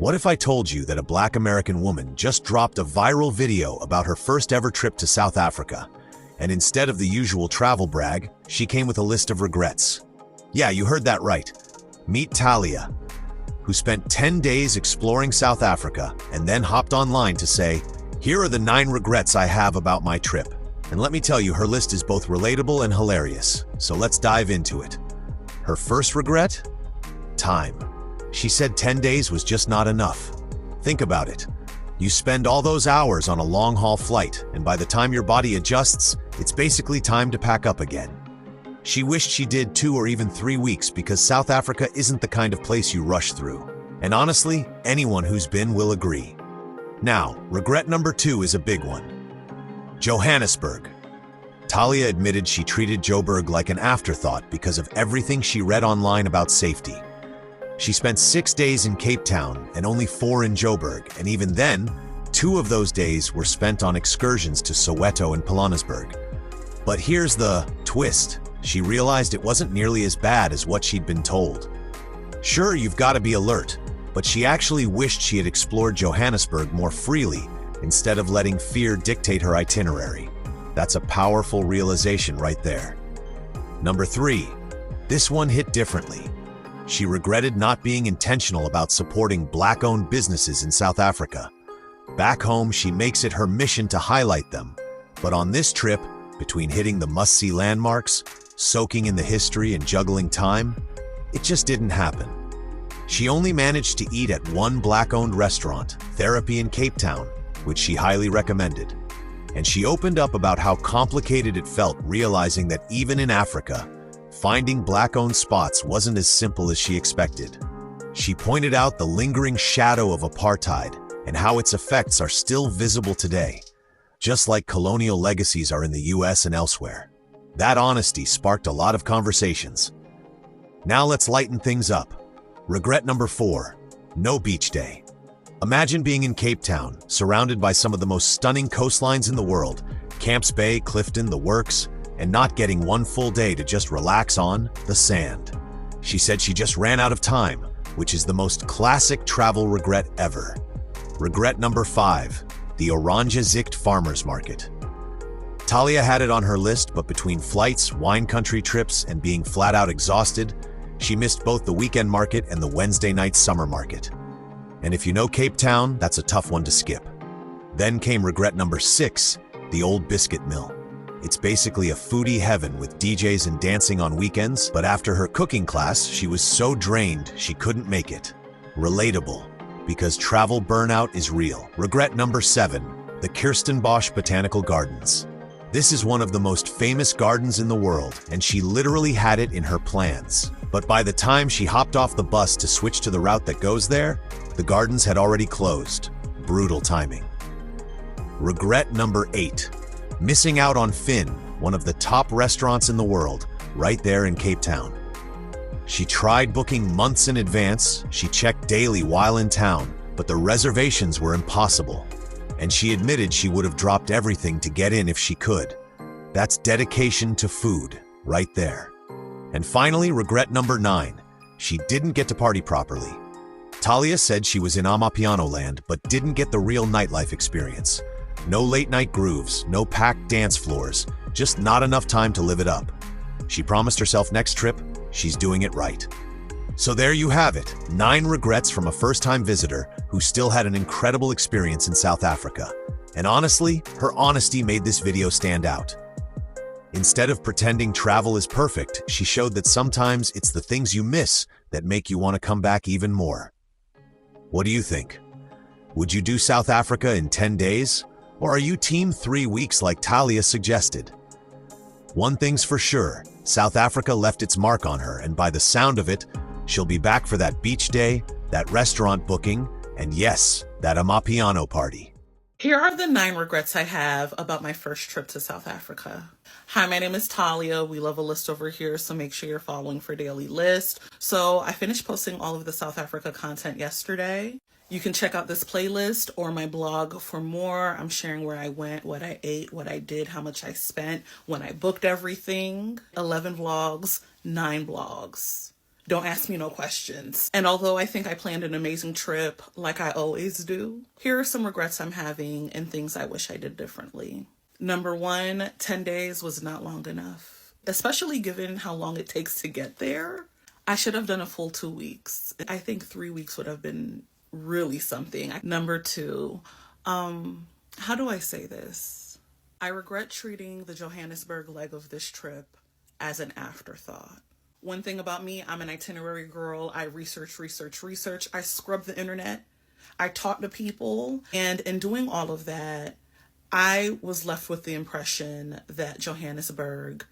What if I told you that a Black American woman just dropped a viral video about her first ever trip to South Africa, and instead of the usual travel brag, she came with a list of regrets? Yeah, you heard that right. Meet Talia, who spent 10 days exploring South Africa and then hopped online to say, "Here are the 9 regrets I have about my trip." And let me tell you, her list is both relatable and hilarious, so let's dive into it. Her first regret? Time. She said 10 days was just not enough. Think about it. You spend all those hours on a long-haul flight, and by the time your body adjusts, it's basically time to pack up again. She wished she did 2 or even 3 weeks because South Africa isn't the kind of place you rush through. And honestly, anyone who's been will agree. Now, regret number 2 is a big one. Johannesburg. Talia admitted she treated Joburg like an afterthought because of everything she read online about safety. She spent 6 days in Cape Town and only 4 in Joburg, and even then, 2 of those days were spent on excursions to Soweto and Johannesburg. But here's the twist. She realized it wasn't nearly as bad as what she'd been told. Sure, you've got to be alert, but she actually wished she had explored Johannesburg more freely instead of letting fear dictate her itinerary. That's a powerful realization right there. Number 3. This one hit differently. She regretted not being intentional about supporting Black-owned businesses in South Africa. Back home, she makes it her mission to highlight them. But on this trip, between hitting the must-see landmarks, soaking in the history, and juggling time, it just didn't happen. She only managed to eat at one Black-owned restaurant, Therapy in Cape Town, which she highly recommended. And she opened up about how complicated it felt, realizing that even in Africa, finding Black-owned spots wasn't as simple as she expected. She pointed out the lingering shadow of apartheid and how its effects are still visible today, just like colonial legacies are in the US and elsewhere. That honesty sparked a lot of conversations. Now let's lighten things up. Regret number 4, no beach day. Imagine being in Cape Town, surrounded by some of the most stunning coastlines in the world, Camps Bay, Clifton, the works, and not getting one full day to just relax on the sand. She said she just ran out of time, which is the most classic travel regret ever. Regret number 5, the Oranjezicht farmers market. Talia had it on her list, but between flights, wine country trips, and being flat out exhausted, she missed both the weekend market and the Wednesday night summer market. And if you know Cape Town, that's a tough one to skip. Then came regret number 6, the Old Biscuit Mill. It's basically a foodie heaven with DJs and dancing on weekends, but after her cooking class, she was so drained she couldn't make it. Relatable, because travel burnout is real. Regret number 7, the Kirstenbosch Botanical Gardens. This is one of the most famous gardens in the world, and she literally had it in her plans. But by the time she hopped off the bus to switch to the route that goes there, the gardens had already closed. Brutal timing. Regret number 8, missing out on Finn, one of the top restaurants in the world, right there in Cape Town. She tried booking months in advance, she checked daily while in town, but the reservations were impossible. And she admitted she would have dropped everything to get in if she could. That's dedication to food, right there. And finally, regret number 9, she didn't get to party properly. Talia said she was in Amapiano land, but didn't get the real nightlife experience. No late-night grooves, no packed dance floors, just not enough time to live it up. She promised herself next trip, she's doing it right. So there you have it, 9 regrets from a first-time visitor who still had an incredible experience in South Africa. And honestly, her honesty made this video stand out. Instead of pretending travel is perfect, she showed that sometimes it's the things you miss that make you want to come back even more. What do you think? Would you do South Africa in 10 days? Or are you team 3 weeks like Talia suggested? One thing's for sure, South Africa left its mark on her, and by the sound of it, she'll be back for that beach day, that restaurant booking, and yes, that Amapiano party. Here are the 9 regrets I have about my first trip to South Africa. Hi, my name is Talia. We love a list over here, so make sure you're following for daily list. So I finished posting all of the South Africa content yesterday. You can check out this playlist or my blog for more. I'm sharing where I went, what I ate, what I did, how much I spent, when I booked everything. 11 vlogs, 9 blogs. Don't ask me no questions. And although I think I planned an amazing trip, like I always do, here are some regrets I'm having and things I wish I did differently. Number one, 10 days was not long enough, especially given how long it takes to get there. I should have done a full 2 weeks. I think 3 weeks would have been really something. Number two, how do I say this? I regret treating the Johannesburg leg of this trip as an afterthought. One thing about me, I'm an itinerary girl. I research. I scrub the internet. I talk to people. And in doing all of that, I was left with the impression that Johannesburg,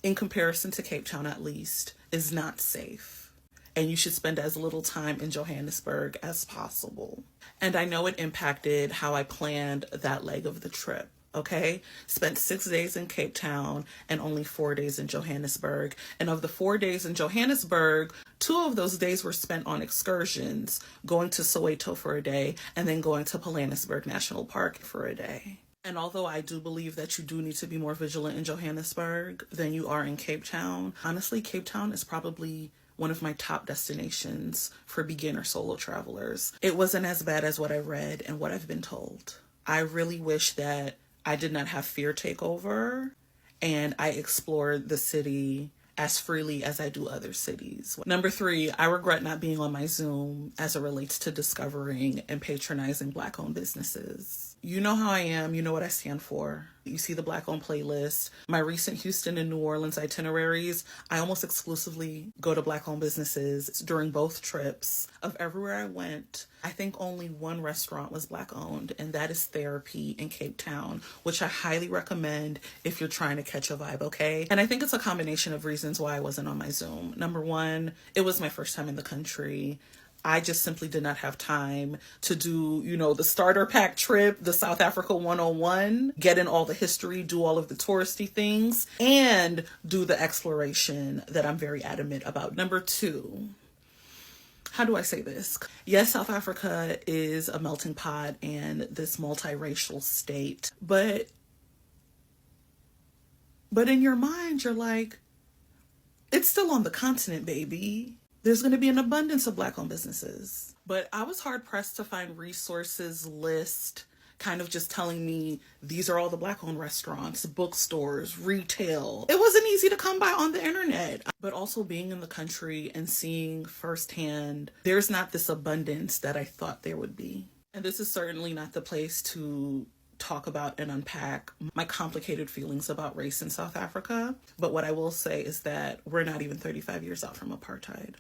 in comparison to Cape Town at least, is not safe. And you should spend as little time in Johannesburg as possible. And I know it impacted how I planned that leg of the trip. Okay, spent 6 days in Cape Town and only 4 days in Johannesburg. And of the 4 days in Johannesburg, 2 of those days were spent on excursions, going to Soweto for a day and then going to Palanisburg National Park for a day. And although I do believe that you do need to be more vigilant in Johannesburg than you are in Cape Town, honestly, Cape Town is probably one of my top destinations for beginner solo travelers. It wasn't as bad as what I read and what I've been told. I really wish that I did not have fear take over and I explored the city as freely as I do other cities. Number 3, I regret not being on my Zoom as it relates to discovering and patronizing Black-owned businesses. You know how I am. You know what I stand for. You see the Black-owned playlist. My recent Houston and New Orleans itineraries, I almost exclusively go to Black-owned businesses during both trips. Of everywhere I went, I think only one restaurant was Black-owned, and that is Therapy in Cape Town, which I highly recommend if you're trying to catch a vibe, okay? And I think it's a combination of reasons why I wasn't on my Zoom. Number 1, it was my first time in the country. I just simply did not have time to do, the starter pack trip, the South Africa 101, get in all the history, do all of the touristy things, and do the exploration that I'm very adamant about. Number 2, how do I say this? Yes, South Africa is a melting pot and this multiracial state, but in your mind, you're like, it's still on the continent, baby. There's going to be an abundance of Black-owned businesses. But I was hard-pressed to find resources list kind of just telling me these are all the Black-owned restaurants, bookstores, retail. It wasn't easy to come by on the internet. But also being in the country and seeing firsthand, there's not this abundance that I thought there would be. And this is certainly not the place to talk about and unpack my complicated feelings about race in South Africa. But what I will say is that we're not even 35 years out from apartheid,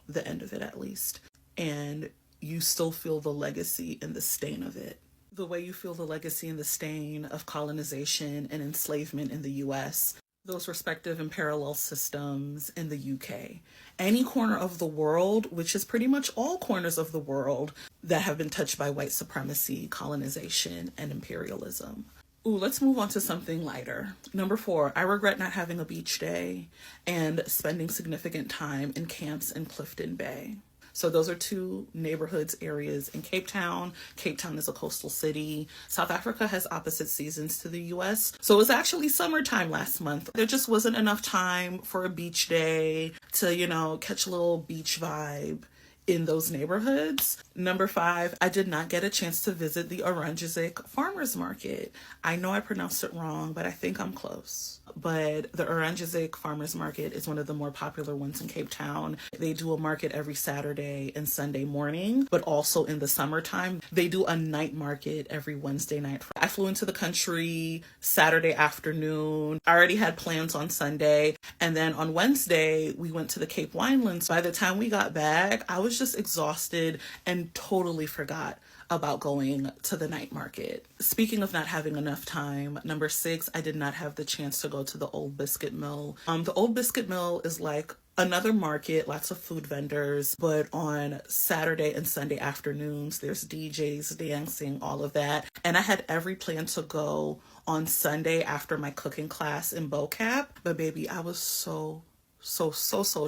the end of it at least. And you still feel the legacy and the stain of it. The way you feel the legacy and the stain of colonization and enslavement in the US, those respective and parallel systems in the UK. Any corner of the world, which is pretty much all corners of the world that have been touched by white supremacy, colonization, and imperialism. Let's move on to something lighter. Number 4, I regret not having a beach day and spending significant time in camps in Clifton Bay. So those are 2 neighborhoods, areas in Cape Town. Cape Town is a coastal city. South Africa has opposite seasons to the US. So it was actually summertime last month. There just wasn't enough time for a beach day to, catch a little beach vibe in those neighborhoods. Number 5, I did not get a chance to visit the Oranjezicht farmers market. I know I pronounced it wrong, but I think I'm close. But the Oranjezicht farmers market is one of the more popular ones in Cape Town. They do a market every Saturday and Sunday morning, but also in the summertime. They do a night market every Wednesday night. I flew into the country Saturday afternoon. I already had plans on Sunday. And then on Wednesday, we went to the Cape Winelands. By the time we got back, I was just exhausted and totally forgot about going to the night market. Speaking of not having enough time, number 6, I did not have the chance to go to the Old Biscuit Mill. The Old Biscuit Mill is like another market, lots of food vendors, but on Saturday and Sunday afternoons, there's DJs, dancing, all of that. And I had every plan to go on Sunday after my cooking class in BoCap, but baby, I was so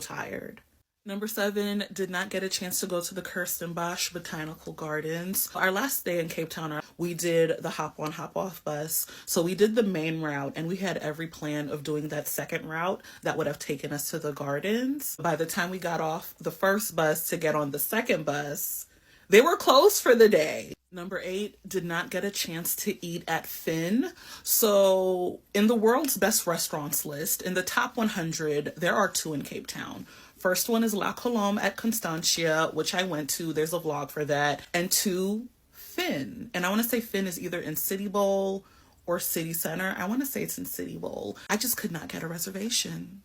tired. Number 7, did not get a chance to go to the Kirstenbosch Botanical Gardens. Our last day in Cape Town, we did the hop on, hop off bus. So we did the main route and we had every plan of doing that second route that would have taken us to the gardens. By the time we got off the first bus to get on the second bus, they were closed for the day. Number 8, did not get a chance to eat at Finn. So in the world's best restaurants list, in the top 100, there are 2 in Cape Town. First one is La Colombe at Constantia, which I went to. There's a vlog for that. And 2, Finn. And I want to say Finn is either in City Bowl or City Center. I want to say it's in City Bowl. I just could not get a reservation.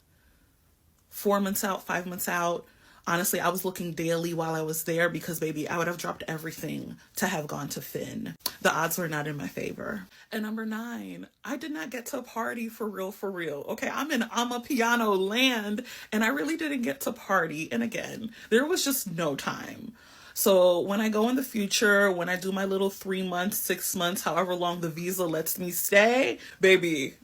4 months out, 5 months out. Honestly, I was looking daily while I was there because, baby, I would have dropped everything to have gone to Finn. The odds were not in my favor. And number 9, I did not get to party for real, for real. Okay, I'm in Amapiano land, and I really didn't get to party. And again, there was just no time. So when I go in the future, when I do my little 3 months, 6 months, however long the visa lets me stay, baby,